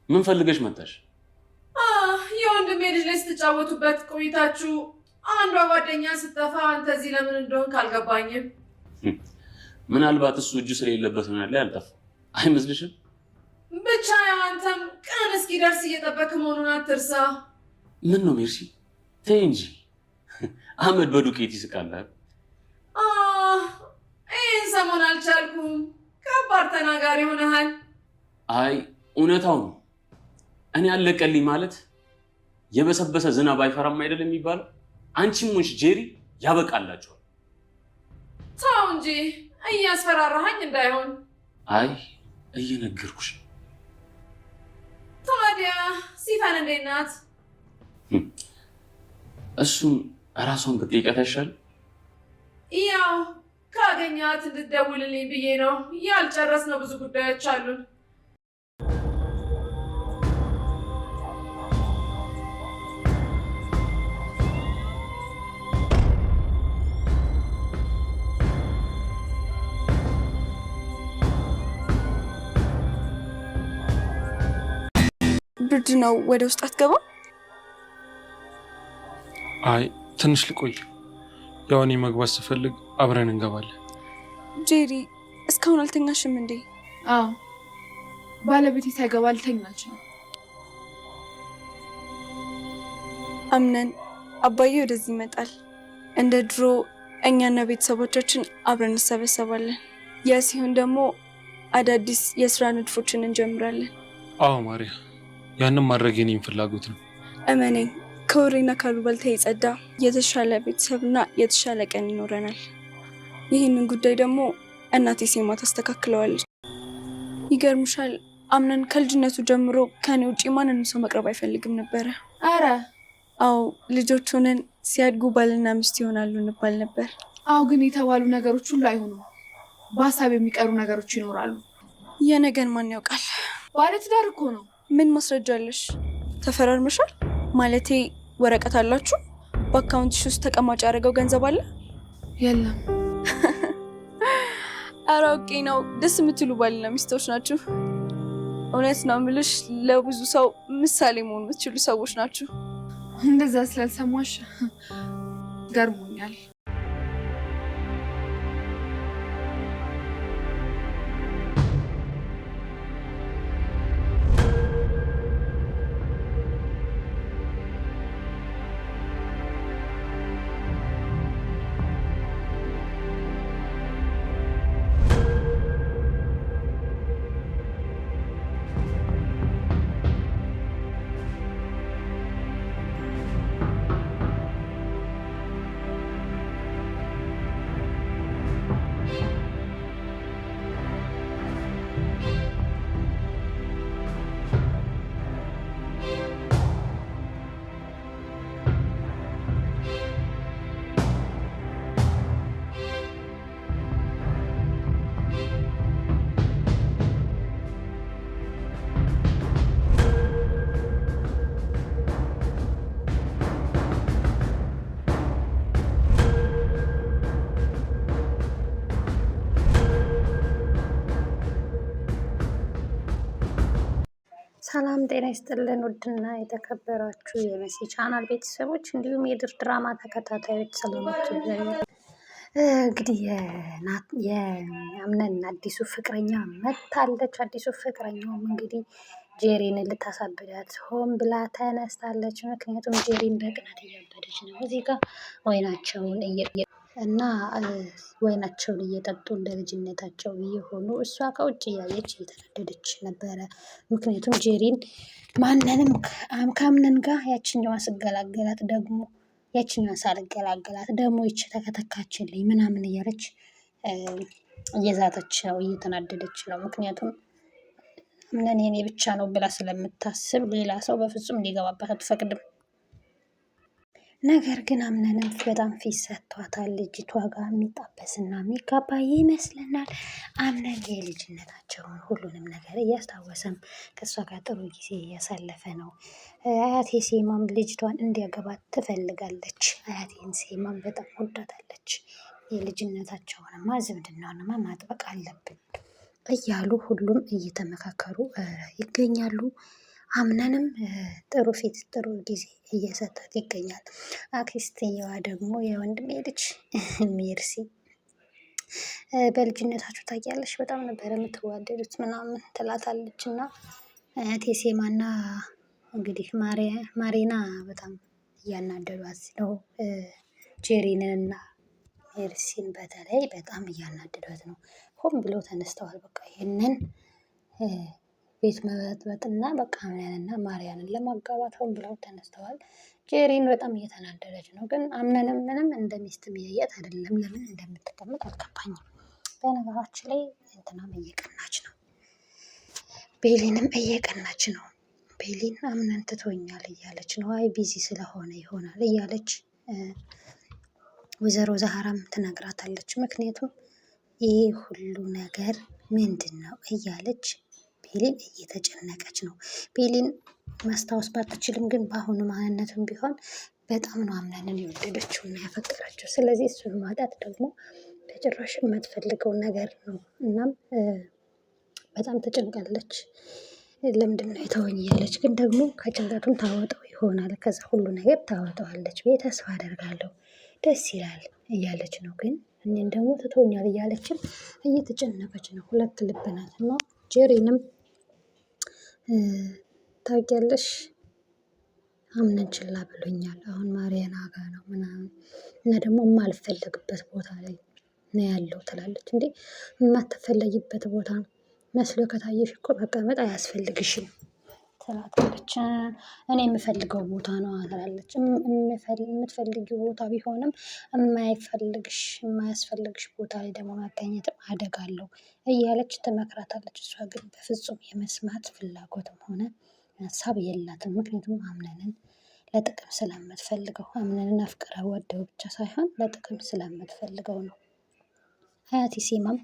ምን ፈልገሽ መጣሽ? የወንድሜ ልጅ ላይ ስትጫወቱበት ቆይታችሁ አንዷ ጓደኛ ስጠፋ አንተ እዚህ ለምን እንደሆን ካልገባኝም። ምናልባት እሱ እጁ ስለሌለበት ነው ያለ ያልጠፋው አይመስልሽም? ብቻ ያው አንተም ቀን እስኪደርስ እየጠበክ መሆኑን አትርሳ። ምን ነው ሜርሲ ተይ እንጂ አህመድ በዱቄት ይስቃል። ይህን ሰሞን አልቻልኩም። ከባድ ተናጋሪ ሆነሃል። አይ እውነታው ነው። እኔ አለቀልኝ ማለት የበሰበሰ ዝናብ አይፈራም አይደል የሚባለው? አንቺም ሆንሽ ጄሪ ያበቃላችኋል። ተው እንጂ እያስፈራራሃኝ እንዳይሆን። አይ እየነገርኩሽ ነው። ታዲያ ሲፈን እንዴት ናት? እሱም እራሷን ብትጠይቃት አይሻልም? ያው ካገኛት እንድትደውልልኝ ብዬ ነው። ያልጨረስነው ብዙ ጉዳዮች አሉን። ብርድ ነው። ወደ ውስጥ አትገባም? አይ ትንሽ ልቆይ። ያው እኔ መግባት ስፈልግ አብረን እንገባለን። ጄሪ እስካሁን አልተኛሽም እንዴ? አዎ ባለቤቴ ሳይገባ ልተኛች ነው። አምነን አባዬ ወደዚህ ይመጣል። እንደ ድሮ እኛና ቤተሰቦቻችን አብረን እንሰበሰባለን። ያ ሲሆን ደግሞ አዳዲስ የስራ ንድፎችን እንጀምራለን። አዎ ማሪያ፣ ያንን ማድረግ የኔም ፍላጎት ነው። እመነኝ፣ ከወሬና ካሉባልታ የጸዳ የተሻለ ቤተሰብና የተሻለ ቀን ይኖረናል። ይህንን ጉዳይ ደግሞ እናቴ ሴማ ታስተካክለዋለች። ይገርምሻል፣ አምነን ከልጅነቱ ጀምሮ ከኔ ውጭ ማንንም ሰው መቅረብ አይፈልግም ነበረ። አረ አዎ፣ ልጆች ሆነን ሲያድጉ ባልና ሚስት ይሆናሉ እንባል ነበር። አዎ፣ ግን የተባሉ ነገሮች ሁሉ አይሆኑም። በሀሳብ የሚቀሩ ነገሮች ይኖራሉ። የነገን ማን ያውቃል? ባለትዳር እኮ ነው። ምን ማስረጃ አለሽ? ተፈራርመሻል? ማለቴ ወረቀት አላችሁ? በአካውንትሽ ውስጥ ተቀማጭ ያደረገው ገንዘብ አለ? የለም። ኧረ አውቄ ነው። ደስ የምትሉ ባልና ሚስቶች ናችሁ። እውነት ነው የምልሽ፣ ለብዙ ሰው ምሳሌ መሆን የምትችሉ ሰዎች ናችሁ። እንደዛ ስላልሰማሽ ገርሞኛል። ሰላም ጤና ይስጥልን። ውድና የተከበራችሁ የመሲ ቻናል ቤተሰቦች እንዲሁም የድር ድራማ ተከታታዮች ሰላማችሁ ይብዛ። እንግዲህ የአምነን አዲሱ ፍቅረኛ መታለች። አዲሱ ፍቅረኛውም እንግዲህ ጄሪን ልታሳብዳት ሆን ብላ ተነስታለች። ምክንያቱም ጄሪን በቅናት እያበደች ነው። እዚህ ጋር ወይናቸውን እየጠጡ ለልጅነታቸው እየሆኑ እሷ ከውጭ እያየች እየተናደደች ነበረ። ምክንያቱም ጄሪን ማንንም ከአምነን ጋር ያችኛዋ ሳልገላገላት ደግሞ ይች ተከተካችልኝ ምናምን እያለች እየዛተች ነው፣ እየተናደደች ነው። ምክንያቱም አምነን የኔ ብቻ ነው ብላ ስለምታስብ ሌላ ሰው በፍጹም እንዲገባባት አትፈቅድም። ነገር ግን አምነንም በጣም ፊት ሰጥቷታል። ልጅቷ ጋር የሚጣበስና የሚጋባ ይመስለናል። አምነን የልጅነታቸውን ሁሉንም ነገር እያስታወሰም ከእሷ ጋር ጥሩ ጊዜ እያሳለፈ ነው። አያቴ ሴማም ልጅቷን እንዲያገባት ትፈልጋለች። አያቴን ሴማም በጣም ወዳታለች። የልጅነታቸውንማ ዝምድናውንማ ማጥበቅ አለብን እያሉ ሁሉም እየተመካከሩ ይገኛሉ። አምነንም ጥሩ ፊት ጥሩ ጊዜ እየሰጣት ይገኛል። አክስትየዋ ደግሞ የወንድሜ ልጅ ሜርሲ በልጅነታችሁ ታውቂያለሽ በጣም ነበር የምትዋደዱት ምናምን ትላታለች እና ቴሴማና እንግዲህ ማሪና በጣም እያናደዷት ነው። ጄሪንንና ሜርሲን በተለይ በጣም እያናደዷት ነው። ሆን ብለው ተነስተዋል። በቃ ይህንን ቤት መበጥበጥና በቃ አምነንና ማርያንን ለማጋባት ሆን ብለው ተነስተዋል። ጄሪን በጣም እየተናደደች ነው። ግን አምነንም ምንም እንደ ሚስት የሚያያት አይደለም። ለምን እንደምትቀመጥ አልገባኝም። በነገራችን ላይ እንትናም እየቀናች ነው። ቤሊንም እየቀናች ነው። ቤሊን አምነን ትቶኛል እያለች ነው። አይ ቢዚ ስለሆነ ይሆናል እያለች ወይዘሮ ዛህራም ትነግራታለች። ምክንያቱም ይህ ሁሉ ነገር ምንድን ነው እያለች ቤሊን እየተጨነቀች ነው። ቤሊን ማስታወስ ባትችልም ግን በአሁኑ ማንነቱም ቢሆን በጣም ነው አምነንን የወደደችው እና ያፈቀረችው። ስለዚህ እሱን ማጣት ደግሞ በጭራሽ የማትፈልገው ነገር ነው። እናም በጣም ተጨንቃለች። ለምንድን ነው የተወኝ እያለች ግን ደግሞ ከጭንቀቱም ታወጣው ይሆናል። ከዛ ሁሉ ነገር ታወጣዋለች ብዬ ተስፋ አደርጋለሁ። ደስ ይላል እያለች ነው። ግን እኔን ደግሞ ትቶኛል እያለችም እየተጨነቀች ነው። ሁለት ልብ ናት እና ጄሪንም ታውቂያለሽ አምነን ችላ ብሎኛል። አሁን ማርያና ጋ ነው ምናምን እና ደግሞ የማልፈለግበት ቦታ ላይ ነው ያለው ትላለች። እንዴ የማትፈለጊበት ቦታ መስሎ ከታየሽ እኮ መቀመጥ አያስፈልግሽም ትላታለች። እኔ የምፈልገው ቦታ ነው ትላለች። የምትፈልጊው ቦታ ቢሆንም የማያስፈልግሽ ቦታ ላይ ደግሞ መገኘትም አደጋ አለው እያለች ትመክራታለች። እሷ ግን በፍጹም የመስማት ፍላጎትም ሆነ ሀሳብ የላትም። ምክንያቱም አምነንን ለጥቅም ስለምትፈልገው አምነንን አፍቅራ ወደው ብቻ ሳይሆን ለጥቅም ስለምትፈልገው ነው። አያቴ ሴማም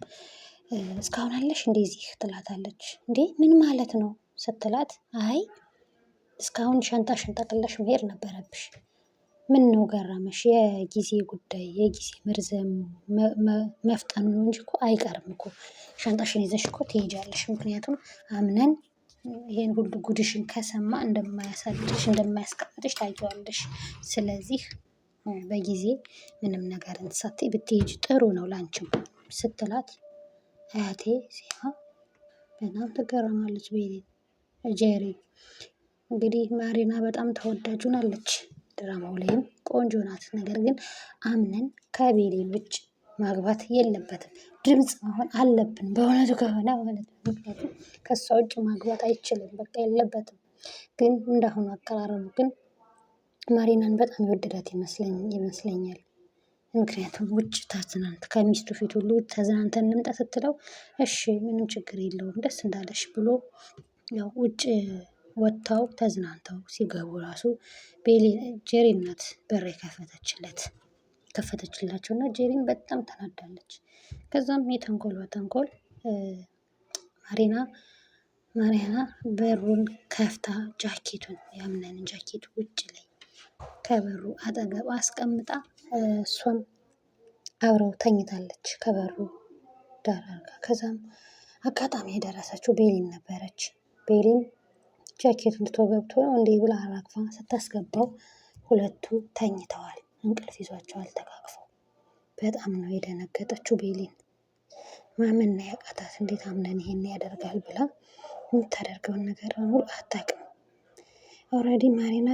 እስካሁን አለሽ እንደዚህ ትላታለች። እንዴ ምን ማለት ነው ስትላት፣ አይ እስካሁን ሻንጣሽን ጠቅልለሽ መሄድ ነበረብሽ። ምን ነው ገረመሽ? የጊዜ ጉዳይ የጊዜ መርዘም መፍጠኑ ነው እንጂ እኮ አይቀርም እኮ ሻንጣሽን ይዘሽ እኮ ትሄጃለሽ። ምክንያቱም አምነን ይሄን ሁሉ ጉድሽን ከሰማ እንደማያሳድርሽ እንደማያስቀምጥሽ ታውቂዋለሽ። ስለዚህ በጊዜ ምንም ነገር ሳትይ ብትሄጂ ጥሩ ነው ላንቺም ስትላት፣ አያቴ ሴማ በጣም ትገረማለች። ጄሪ እንግዲህ ማሪና በጣም ተወዳጅ ሆናለች። ድራማው ላይም ቆንጆ ናት። ነገር ግን አምነን ከቤሌን ውጭ ማግባት የለበትም። ድምፅ መሆን አለብን በእውነቱ ከሆነ ማለት ነው። ምክንያቱም ከእሷ ውጭ ማግባት አይችልም። በቃ የለበትም። ግን እንዳሁኑ አቀራረቡ ግን ማሪናን በጣም የወደዳት ይመስለኛል። ምክንያቱም ውጭ ተዝናንት ከሚስቱ ፊት ሁሉ ተዝናንተን እንምጣ ስትለው እሺ ምንም ችግር የለውም ደስ እንዳለሽ ብሎ ያው ውጭ ወጥተው ተዝናንተው ሲገቡ ራሱ ጄሪን ናት በር ከፈተችላቸው እና ጄሪን በጣም ተናዳለች። ከዛም የተንኮሏ ተንኮል ማሪያና በሩን ከፍታ ጃኬቱን ያምነንን ጃኬት ውጭ ላይ ከበሩ አጠገብ አስቀምጣ እሷም አብረው ተኝታለች ከበሩ ዳር አድርጋ። ከዛም አጋጣሚ የደረሰችው ቤሊን ነበረች። ቤሊን ጃኬቱን ትቶ ገብቶ ነው እንዲህ ብላ አራግፋ ስታስገባው ሁለቱ ተኝተዋል። እንቅልፍ ይዟቸዋል ተቃቅፈው። በጣም ነው የደነገጠችው ቤሊን። ማመን ነው ያቃታት። እንዴት አምነን ይሄን ያደርጋል ብላ የምታደርገውን ነገር በሙሉ አታውቅም። ኦልሬዲ ማሪና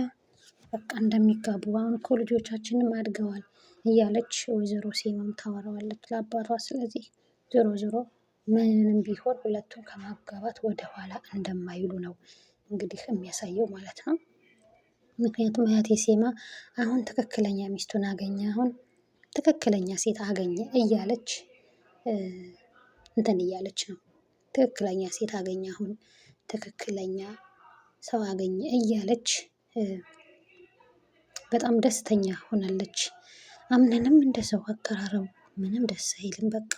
በቃ እንደሚጋቡ አሁን እኮ ልጆቻችንም አድገዋል እያለች ወይዘሮ ሴማም ታወራዋለች ለአባቷ። ስለዚህ ዞሮ ዞሮ ምንም ቢሆን ሁለቱም ከማጋባት ወደኋላ እንደማይሉ ነው እንግዲህ የሚያሳየው ማለት ነው። ምክንያቱም አያቴ ሴማ አሁን ትክክለኛ ሚስቱን አገኘ፣ አሁን ትክክለኛ ሴት አገኘ እያለች እንትን እያለች ነው። ትክክለኛ ሴት አገኘ፣ አሁን ትክክለኛ ሰው አገኘ እያለች በጣም ደስተኛ ሆናለች። አምነንም እንደ ሰው አቀራረቡ ምንም ደስ አይልም። በቃ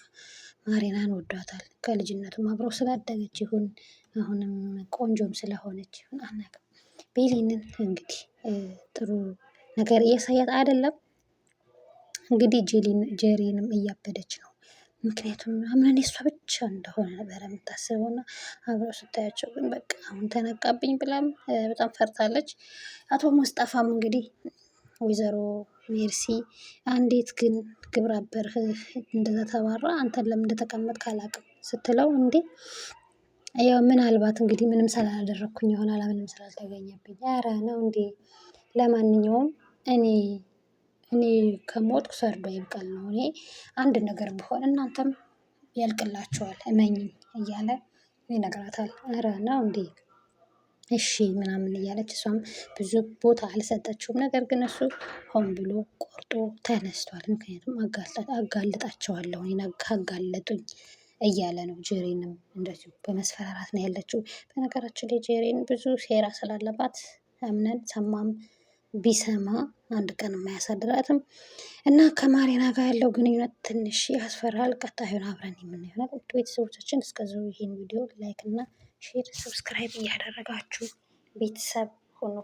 ማሪናን ወዷታል። ከልጅነቱም አብረው ስላደገች ይሁን አሁንም ቆንጆም ስለሆነች ይሁን አናውቅም። ቤሊንን እንግዲህ ጥሩ ነገር እያሳያት አይደለም። እንግዲህ ጄሪንም እያበደች ነው። ምክንያቱም አምነን የሷ ብቻ እንደሆነ ነበረ የምታስበው እና አብረው ስታያቸው ግን በቃ አሁን ተነቃብኝ ብላም በጣም ፈርታለች። አቶ ሙስጠፋም እንግዲህ ወይዘሮ ሜርሲ እንዴት ግን ግብረ አበርህ እንደዛ ተባራ አንተን ለምን እንደተቀመጥክ አላውቅም ስትለው እንዴ ያው ምናልባት እንግዲህ ምንም ስላላደረግኩኝ ይሆናል ምንም ስላልተገኘብኝ። ኧረ ነው እንዴ ለማንኛውም እኔ ከሞትኩ ሰርዶ ይብቀል ነው። እኔ አንድ ነገር ብሆን እናንተም ያልቅላችኋል እመኝኝ እያለ ይነግራታል። ኧረ ነው እንዴ እሺ ምናምን እያለች እሷም ብዙ ቦታ አልሰጠችውም። ነገር ግን እሱ ሆን ብሎ ቆርጦ ተነስቷል። ምክንያቱም አጋልጣቸዋለሁ አጋለጡኝ እያለ ነው። ጄሪንም እንደዚሁ በመስፈራራት ነው ያለችው። በነገራችን ላይ ጄሪን ብዙ ሴራ ስላለባት አምነን ሰማም ቢሰማ አንድ ቀን የማያሳድራትም እና ከማሪና ጋር ያለው ግንኙነት ትንሽ ያስፈራል። ቀጣዩን አብረን የምናየው ውድ ቤተሰቦቻችን፣ እስከዚሁ ይህን ቪዲዮ ላይክ እና ሼር ሰብስክራይብ እያደረጋችሁ ቤተሰብ ሆኖ